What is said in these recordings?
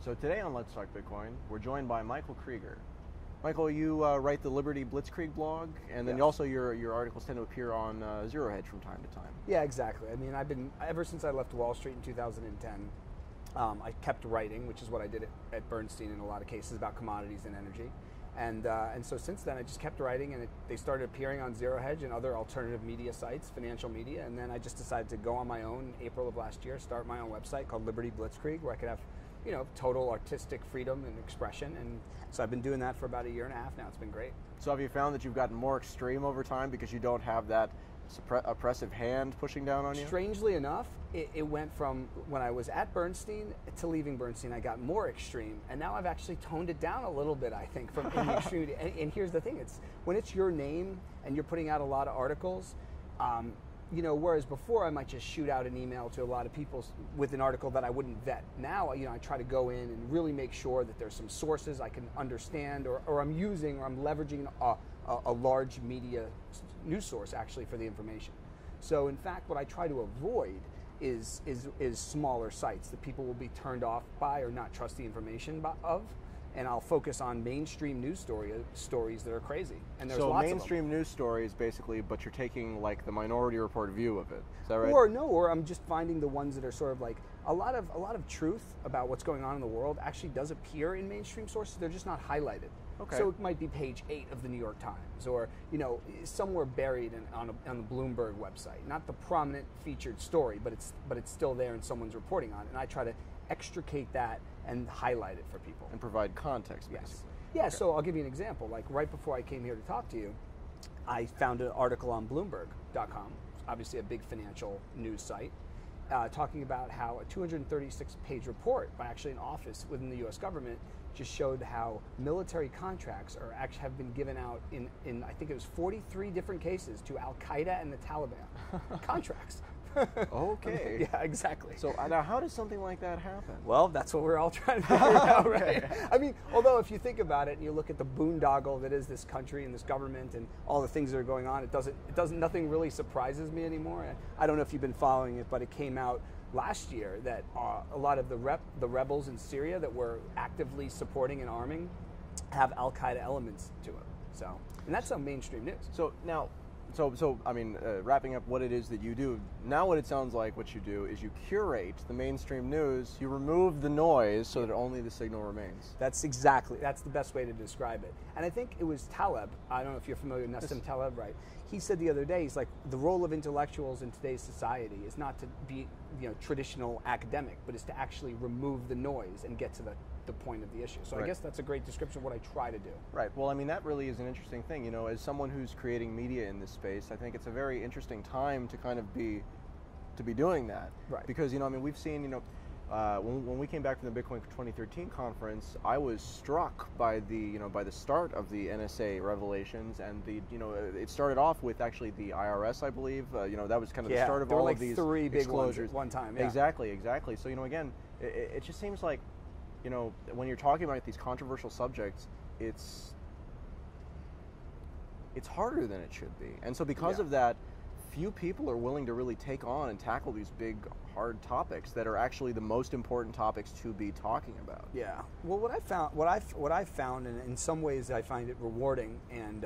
So today on Let's Talk Bitcoin, we're joined by Michael Krieger. Michael, you write the Liberty Blitzkrieg blog, and then also your articles tend to appear on Zero Hedge from time to time. Yeah, exactly. I mean, ever since I left Wall Street in 2010, I kept writing, which is what I did at Bernstein in a lot of cases about commodities and energy. And so since then, I just kept writing, and they started appearing on Zero Hedge and other alternative media sites, financial media. And then I just decided to go on my own in April of last year, start my own website called Liberty Blitzkrieg, where I could have, total artistic freedom and expression. And so I've been doing that for about a year and a half now. It's been great. So have you found that you've gotten more extreme over time because you don't have that oppressive hand pushing down on you? Strangely enough, it went from when I was at Bernstein to leaving Bernstein, I got more extreme, and now I've actually toned it down a little bit, I think, from the extreme. And here's the thing, it's when it's your name and you're putting out a lot of articles, whereas before I might just shoot out an email to a lot of people with an article that I wouldn't vet. Now, I try to go in and really make sure that there's some sources I can understand, or I'm using, or I'm leveraging a large media news source actually for the information. So in fact, what I try to avoid is smaller sites that people will be turned off by or not trust the information of. And I'll focus on mainstream news stories that are crazy. And there's lots of them. Mainstream news stories, basically, but you're taking like the Minority Report view of it. Is that right? Or I'm just finding the ones that are sort of like a lot of truth about what's going on in the world actually does appear in mainstream sources. They're just not highlighted. Okay. So it might be page 8 of the New York Times, or somewhere buried on the Bloomberg website. Not the prominent featured story, but it's still there and someone's reporting on it. And I try to extricate that and highlight it for people. And provide context, basically. Yes. Yeah, okay. So I'll give you an example. Like right before I came here to talk to you, I found an article on Bloomberg.com, obviously a big financial news site, talking about how a 236-page report by actually an office within the U.S. government just showed how military contracts have been given out in I think it was 43 different cases to Al-Qaeda and the Taliban. Contracts. Okay. Yeah, exactly. So now how does something like that happen? Well, that's what we're all trying to figure out, right? I mean, although if you think about it and you look at the boondoggle that is this country and this government and all the things that are going on, nothing really surprises me anymore. I don't know if you've been following it, but it came out last year that a lot of the rebels in Syria that we're actively supporting and arming have Al-Qaeda elements to it. So, and that's some mainstream news. So now, I mean, wrapping up what it is that you do, now what it sounds like what you do is you curate the mainstream news, you remove the noise so that only the signal remains. That's the best way to describe it. And I think it was Taleb, I don't know if you're familiar with Nassim Taleb, right? He said the other day, he's like, the role of intellectuals in today's society is not to be traditional academic, but is to actually remove the noise and get to the point of the issue. So right. I guess that's a great description of what I try to do. Right. Well, I mean, that really is an interesting thing. As someone who's creating media in this space, I think it's a very interesting time to kind of be doing that. Right. Because, I mean, we've seen, when we came back from the Bitcoin 2013 conference, I was struck by the start of the NSA revelations, and it started off with actually the IRS, I believe. That was kind of the start of all of these 3 big disclosures ones at one time. Yeah. Exactly. So, again, it just seems like, when you're talking about these controversial subjects, it's harder than it should be. And so because of that, few people are willing to really take on and tackle these big, hard topics that are actually the most important topics to be talking about. Yeah. Well, what I found, and in some ways I find it rewarding and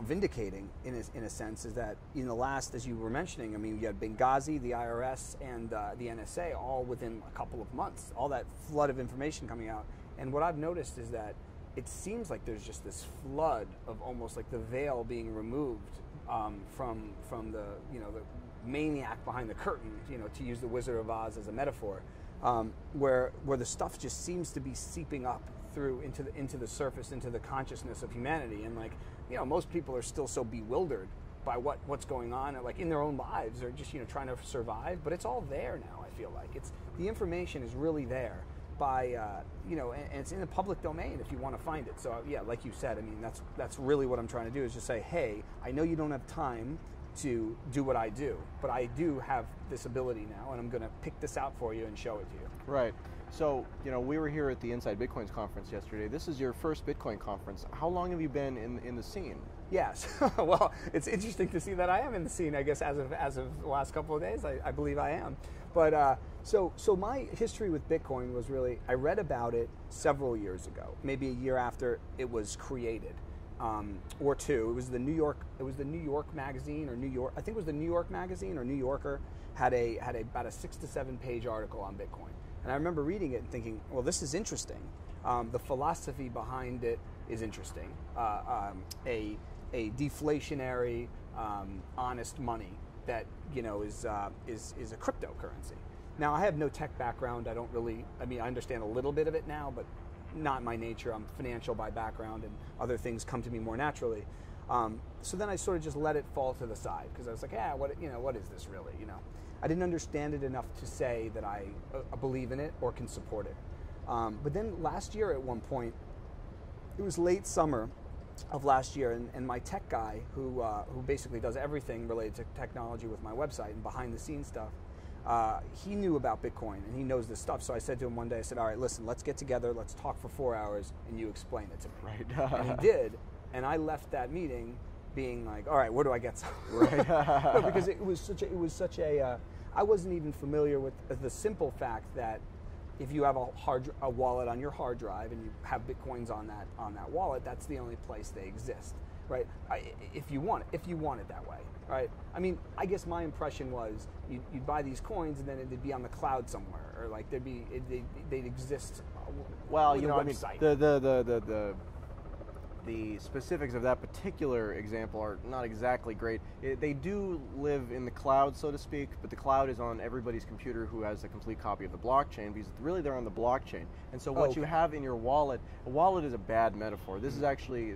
vindicating in a sense, is that in the last, as you were mentioning, I mean, you had Benghazi, the IRS, and the NSA all within a couple of months, all that flood of information coming out. And what I've noticed is that it seems like there's just this flood of almost like the veil being removed from the the maniac behind the curtain, to use the Wizard of Oz as a metaphor, where the stuff just seems to be seeping up through into the surface, into the consciousness of humanity. And most people are still so bewildered by what's going on, like in their own lives, or just trying to survive. But it's all there now. I feel like the information is really there by and it's in the public domain if you want to find it. So yeah, like you said, I mean, that's really what I'm trying to do, is just say, hey, I know you don't have time to do what I do, but I do have this ability now, and I'm going to pick this out for you and show it to you. Right. So, we were here at the InsideBitcoins conference yesterday. This is your first Bitcoin conference. How long have you been in the scene? Yes. Well, it's interesting to see that I am in the scene, I guess, as of the last couple of days. I believe I am. But so my history with Bitcoin was really, I read about it several years ago, maybe a year after it was created, or two. It was the New York magazine, or I think it was the New York magazine or New Yorker had about a 6 to 7 page article on Bitcoin. And I remember reading it and thinking, well, this is interesting. The philosophy behind it is interesting. A deflationary, honest money that is a cryptocurrency. Now, I have no tech background. I understand a little bit of it now, but not my nature. I'm financial by background, and other things come to me more naturally. So then I sort of just let it fall to the side because I was like, what is this really? I didn't understand it enough to say that I believe in it or can support it. But then last year at one point, it was late summer of last year, and my tech guy, who basically does everything related to technology with my website and behind the scenes stuff, he knew about Bitcoin and he knows this stuff. So I said to him one day, I said, all right, listen, let's get together, let's talk for 4 hours and you explain it to me. Right. And he did, and I left that meeting being like, all right, where do I get some? Right. No, because it was such a I wasn't even familiar with the simple fact that if you have a wallet on your hard drive and you have Bitcoins on that wallet, that's the only place they exist, right? If you want it that way, right? I mean, I guess my impression was you'd buy these coins and then they'd be on the cloud somewhere, or like they'd exist. Well, website. The specifics of that particular example are not exactly great. They do live in the cloud, so to speak, but the cloud is on everybody's computer who has a complete copy of the blockchain, because really they're on the blockchain. And so what you have in your wallet, a wallet is a bad metaphor. This is actually,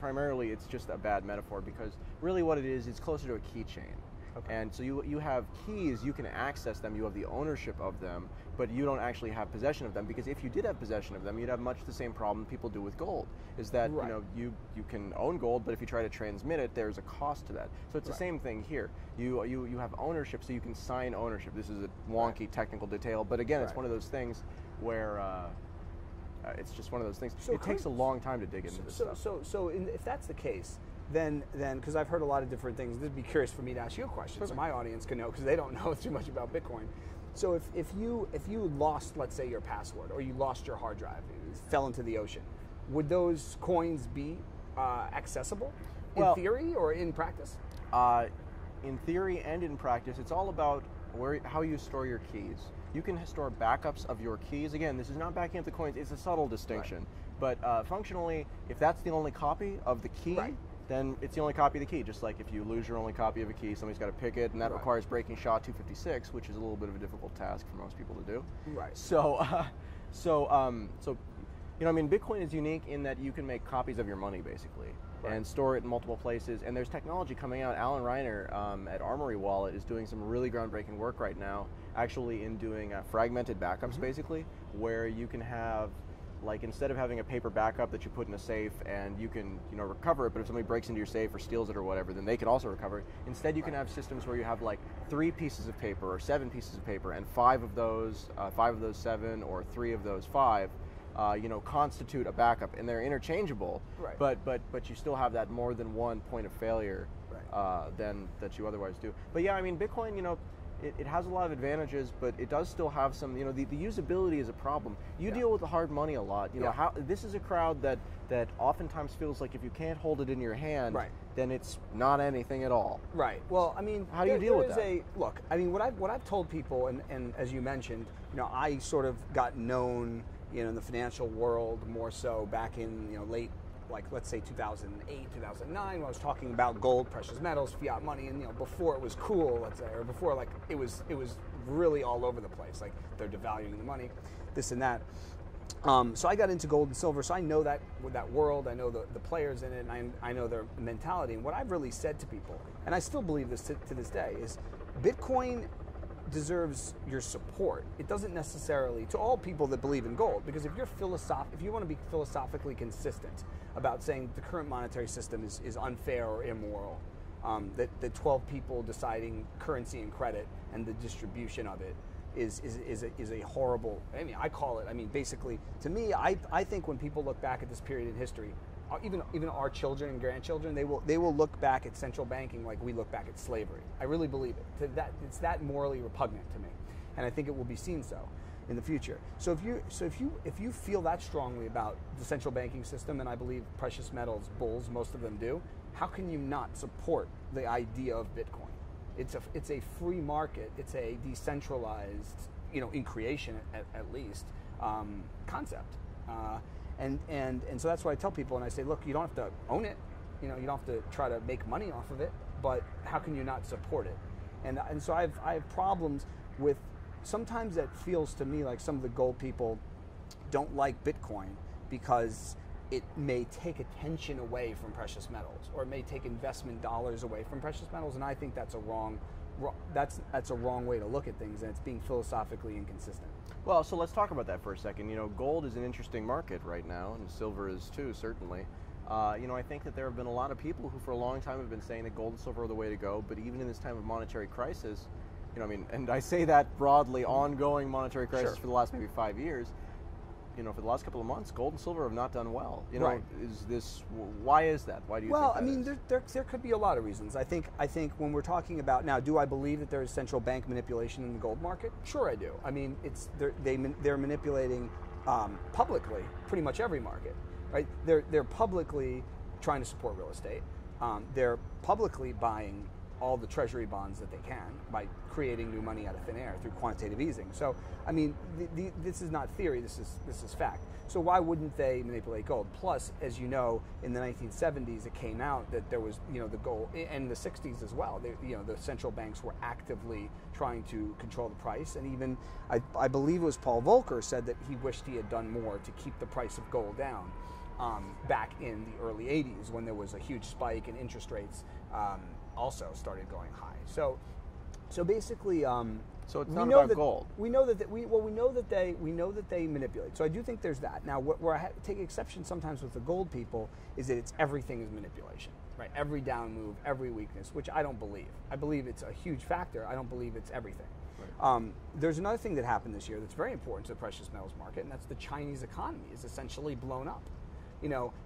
primarily it's just a bad metaphor, because really what it is, it's closer to a keychain. Okay. And so you have keys, you can access them, you have the ownership of them, but you don't actually have possession of them, because if you did have possession of them, you'd have much the same problem people do with gold, is that right. You can own gold, but if you try to transmit it, there's a cost to that. So it's the same thing here. You have ownership, so you can sign ownership. This is a wonky technical detail, but again, it's one of those things where it's just one of those things. So it takes a long time to dig into this stuff. So if that's the case, then because I've heard a lot of different things, it'd be curious for me to ask you a question, so my audience can know, because they don't know too much about Bitcoin. So if you lost, let's say, your password, or you lost your hard drive, it fell into the ocean, would those coins be accessible in theory or in practice? In theory and in practice, it's all about how you store your keys. You can store backups of your keys. Again, this is not backing up the coins, it's a subtle distinction. Right. But functionally, if that's the only copy of the key, right, then it's the only copy of the key. Just like if you lose your only copy of a key, somebody's got to pick it, and that requires breaking SHA-256, which is a little bit of a difficult task for most people to do. Right. So Bitcoin is unique in that you can make copies of your money, basically, and store it in multiple places. And there's technology coming out. Alan Reiner at Armory Wallet is doing some really groundbreaking work right now, actually in doing fragmented backups, basically, where you can have, like, instead of having a paper backup that you put in a safe and you can recover it, but if somebody breaks into your safe or steals it or whatever, then they can also recover it. Instead, you can have systems where you have like 3 pieces of paper or 7 pieces of paper, and 5 of those 7 or 3 of those 5 constitute a backup, and they're interchangeable. Right. But you still have that more than one point of failure than that you otherwise do. But yeah, I mean, Bitcoin, it has a lot of advantages, but it does still have some, the usability is a problem. You deal with the hard money a lot. This is a crowd that oftentimes feels like if you can't hold it in your hand, then it's not anything at all. Right. Well, I mean, how do you deal with that? Look, I mean, what I've told people, and as you mentioned, I sort of got known, in the financial world more so back in, late, like, let's say 2008, 2009, when I was talking about gold, precious metals, fiat money, and before it was cool, let's say, or before, like, it was really all over the place, like they're devaluing the money, this and that. So I got into gold and silver, so I know that world, I know the players in it, and I know their mentality. And what I've really said to people, and I still believe this to this day, is Bitcoin deserves your support. It doesn't necessarily, to all people that believe in gold, because if you want to be philosophically consistent about saying the current monetary system is unfair or immoral, that 12 people deciding currency and credit and the distribution of it, is a horrible. I mean, I call it. I mean, basically, to me, I think when people look back at this period in history, even our children and grandchildren, they will look back at central banking like we look back at slavery. I really believe it. It's that morally repugnant to me, and I think it will be seen so in the future. So if you feel that strongly about the central banking system, and I believe precious metals bulls, most of them do, how can you not support the idea of Bitcoin? It's a free market. It's a decentralized, in creation at least, concept. And so that's why I tell people, and I say, look, you don't have to own it. You don't have to try to make money off of it, but how can you not support it? And so I have problems with, sometimes that feels to me like some of the gold people don't like Bitcoin because it may take attention away from precious metals, or it may take investment dollars away from precious metals, and I think that's a wrong way to look at things, and it's being philosophically inconsistent. Well, so let's talk about that for a second. Gold is an interesting market right now, and silver is too, certainly. I think that there have been a lot of people who for a long time have been saying that gold and silver are the way to go, but even in this time of monetary crisis, and I say that broadly, ongoing monetary crisis Sure. for the last maybe 5 years, for the last couple of months, gold and silver have not done well. Right. Why is that? Why do you think that I mean, there could be a lot of reasons. I think when we're talking about, now, do I believe that there is central bank manipulation in the gold market? Sure, I do. I mean, they're manipulating publicly pretty much every market, right? They're publicly trying to support real estate. They're publicly buying all the treasury bonds that they can by creating new money out of thin air through quantitative easing. So, I mean, this is not theory, this is fact. So why wouldn't they manipulate gold? Plus, as you know, in the 1970s, it came out that there was, the gold, and the 60s as well, the central banks were actively trying to control the price. And even, I believe it was Paul Volcker said that he wished he had done more to keep the price of gold down back in the early 80s, when there was a huge spike in interest rates also started going high. So basically, so it's not about gold. We know that they manipulate. So I do think there's that. Now, where I take exception sometimes with the gold people is that everything is manipulation, right? Every down move, every weakness, which I don't believe. I believe it's a huge factor. I don't believe it's everything. Right. There's another thing that happened this year that's very important to the precious metals market, and that's the Chinese economy is essentially blown up.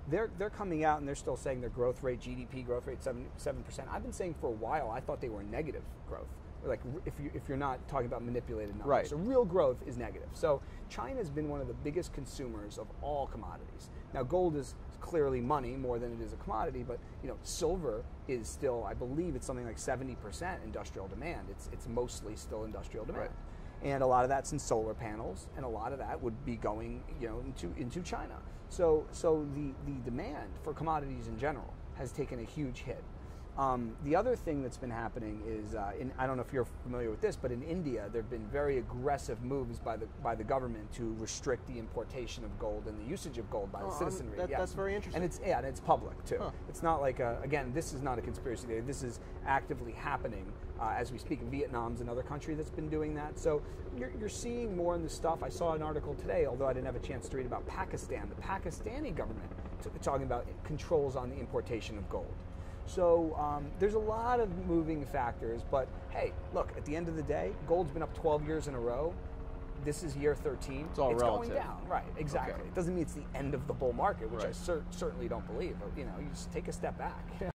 They're coming out and they're still saying their growth rate, GDP growth rate, 7%. I've been saying for a while I thought they were negative growth. Like if you're not talking about manipulated numbers, right. So real growth is negative. So China's been one of the biggest consumers of all commodities. Now gold is clearly money more than it is a commodity, but silver is still, I believe it's something like 70% industrial demand. It's mostly still industrial demand. Right. And a lot of that's in solar panels, and a lot of that would be going into China. So the demand for commodities in general has taken a huge hit. The other thing that's been happening is, I don't know if you're familiar with this, but in India there have been very aggressive moves by the government to restrict the importation of gold and the usage of gold by the citizenry. That's very interesting. And it's public too. Huh. It's not like again, this is not a conspiracy theory. This is actively happening as we speak. Vietnam's another country that's been doing that. So you're seeing more in this stuff. I saw an article today, although I didn't have a chance to read, about Pakistan. The Pakistani government talking about controls on the importation of gold. So there's a lot of moving factors, but hey, look, at the end of the day, gold's been up 12 years in a row. This is year 13. It's all relative. Going down, right? Exactly. Okay. It doesn't mean it's the end of the bull market, which I certainly don't believe. But you just take a step back.